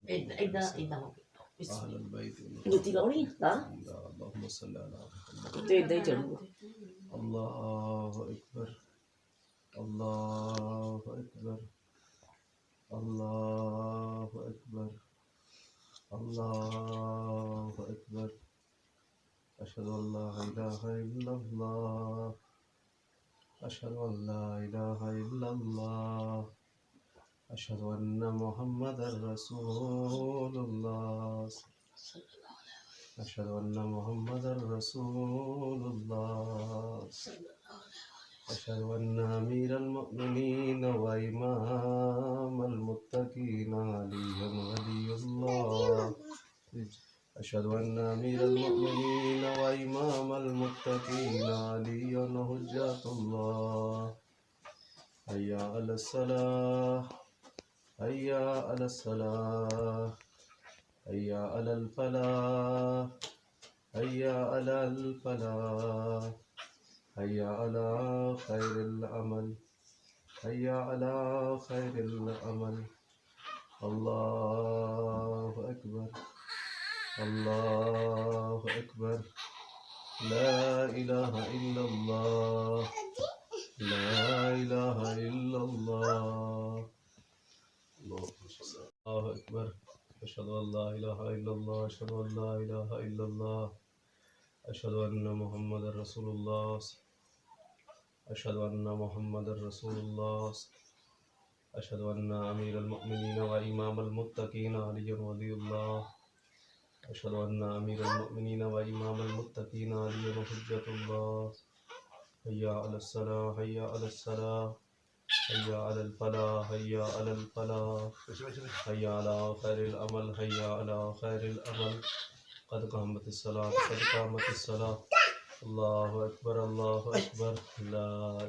إذا أهل البيت Juti kau ni, dah? اللهم صل على محمد. Itu dah jadi. الله أكبر الله أكبر الله أكبر الله أكبر أشهد أن لا إله إلا الله أشهد أن لا إله إلا الله أشهد أن محمدا رسول الله أشهد أن محمدا رسول الله أشهد أن أمير المؤمنين وإمام المتقين علي ولي الله أشهد أن أمير المؤمنين وإمام المتقين علي حجة الله هيا على الصلاة هيا على الصلاة هيا على الفلاح هيا على الفلاح هيا على خير العمل هيا على خير العمل الله أكبر الله أكبر لا إله إلا الله لا إله إلا الله الله أكبر أشهد أن لا إله إلا الله أشهد أن لا إله إلا الله أشهد أن محمد رسول الله أشهد أن محمد رسول الله أشهد أن أمير المؤمنين وإمام المتقين علي ولي الله أشهد أن أمير المؤمنين وإمام المتقين علي حجة الله هيا على الصلاة هيا على الصلاة هيا على الفلاح هيا على الفلاح هيا على خير الأمل هيا على خير الأمل قد قامت الصلاة قد قامت الصلاة الله أكبر لا